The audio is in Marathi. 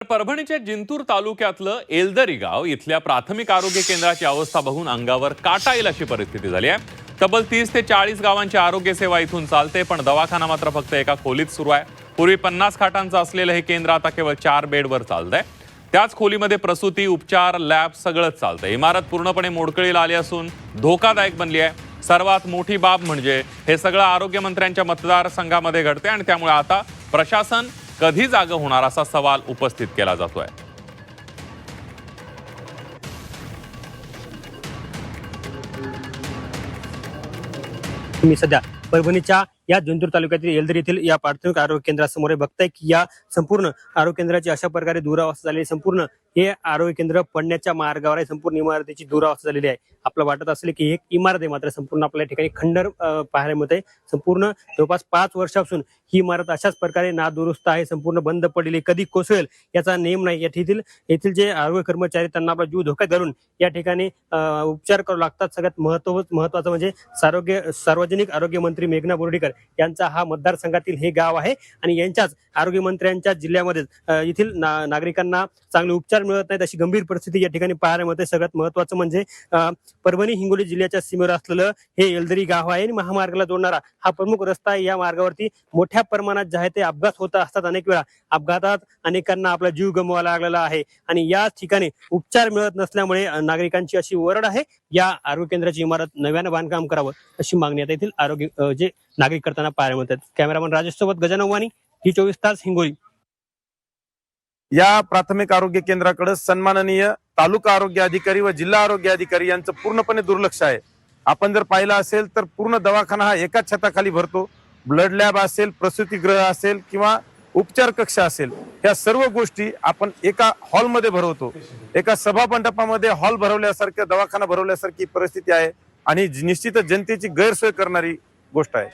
परभणीच्या जिंतूर तालुक्यातलं एलदरी गाव इथल्या प्राथमिक आरोग्य केंद्राची अवस्था बघून अंगावर काटा येईल अशी परिस्थिती झाली आहे। तब्बल 30 ते 40 गावांची आरोग्य सेवा इथून चालते, पण दवाखाना मात्र फक्त एका खोलीत सुरू आहे। पूर्वी 50 खाटांचं असलेलं हे केंद्र आता केवळ 4 बेडवर चालतंय। त्याच खोलीमध्ये प्रसूती, उपचार, लॅब सगळंच चालतंय। इमारत पूर्णपणे मोडकळीला आली असून धोकादायक बनली आहे। सर्वात मोठी बाब म्हणजे हे सगळं आरोग्यमंत्र्यांच्या मतदारसंघामध्ये घडते आणि त्यामुळे आता प्रशासन कधी जागं होणार असा सवाल उपस्थित केला जातोय। मी सध्या परभणीच्या या जिंतूर तालुक्यातील एलदरी येथील या प्राथमिक आरोग्य केंद्रासमोर बघताय की या संपूर्ण आरोग्य केंद्राची अशा प्रकारे दुरावस्था झाली। संपूर्ण हे आरोग्य केंद्र पडण्याच्या मार्गावर आहे। संपूर्ण इमारतीची दुरावस्था झालेली आहे। आपल्याला वाटत असेल की एक इमारत आहे, मात्र संपूर्ण आपल्या ठिकाणी खंडर पाहायला मिळते। संपूर्ण जवळपास 5 वर्षापासून ही इमारत अशाच प्रकारे नादुरुस्त आहे, संपूर्ण बंद पडलेली, कधी कोसळेल याचा नेम नाही। येथील जे आरोग्य कर्मचारी त्यांना आपला जीव धोक्यात घालून या ठिकाणी उपचार करावे लागतात। सगळ्यात महत्वाचं म्हणजे सार्वजनिक आरोग्य मंत्री मेघना बोर्डीकर यांचा हा मतदारसंघातील हे गाव आहे आणि यांच्याच आरोग्य मंत्र्यांच्या जिल्ह्यामध्ये येथील नागरिकांना चांगले उपचार मिळत नाहीत अशी गंभीर परिस्थिती या ठिकाणी पाहायला मिळते। सगळ्यात महत्वाचं म्हणजे परभणी हिंगोली जिल्ह्याच्या सीमेवर असलेलं हे एलदरी गाव आहे आणि महामार्गाला जोडणारा हा प्रमुख रस्ता आहे। या मार्गावरती मोठ्या प्रमाणात जे आहे ते अपघात होत असतात। अनेक वेळा अपघातात अनेकांना आपला जीव गमवावा लागलेला आहे आणि या ठिकाणी उपचार मिळत नसल्यामुळे नागरिकांची अशी ओरड आहे, या आरोग्य केंद्राची इमारत नव्यानं बांधकाम करावं अशी मागणी आता येथील आरोग्य जे नागरिक करताना पाहायला मिळतात। कॅमेरामन राजेश सोबत गजानन वाणी, ही 24 तास हिंगोली। या प्राथमिक आरोग्य केंद्राकडे सन्माननीय तालुका आरोग्य अधिकारी व जिल्हा आरोग्य अधिकारी यांचं पूर्णपणे दुर्लक्ष आहे। आपण जर पाहिलं असेल तर पूर्ण दवाखाना हा एकाच छताखाली भरतो। ब्लड लॅब असेल, प्रसूतीगृह असेल किंवा उपचार कक्ष असेल, ह्या सर्व गोष्टी आपण एका हॉलमध्ये भरवतो। एका सभा मंडपामध्ये हॉल भरवल्यासारखं, दवाखाना भरवल्यासारखी परिस्थिती आहे आणि निश्चितच जनतेची गैरसोय करणारी गोष्ट आहे।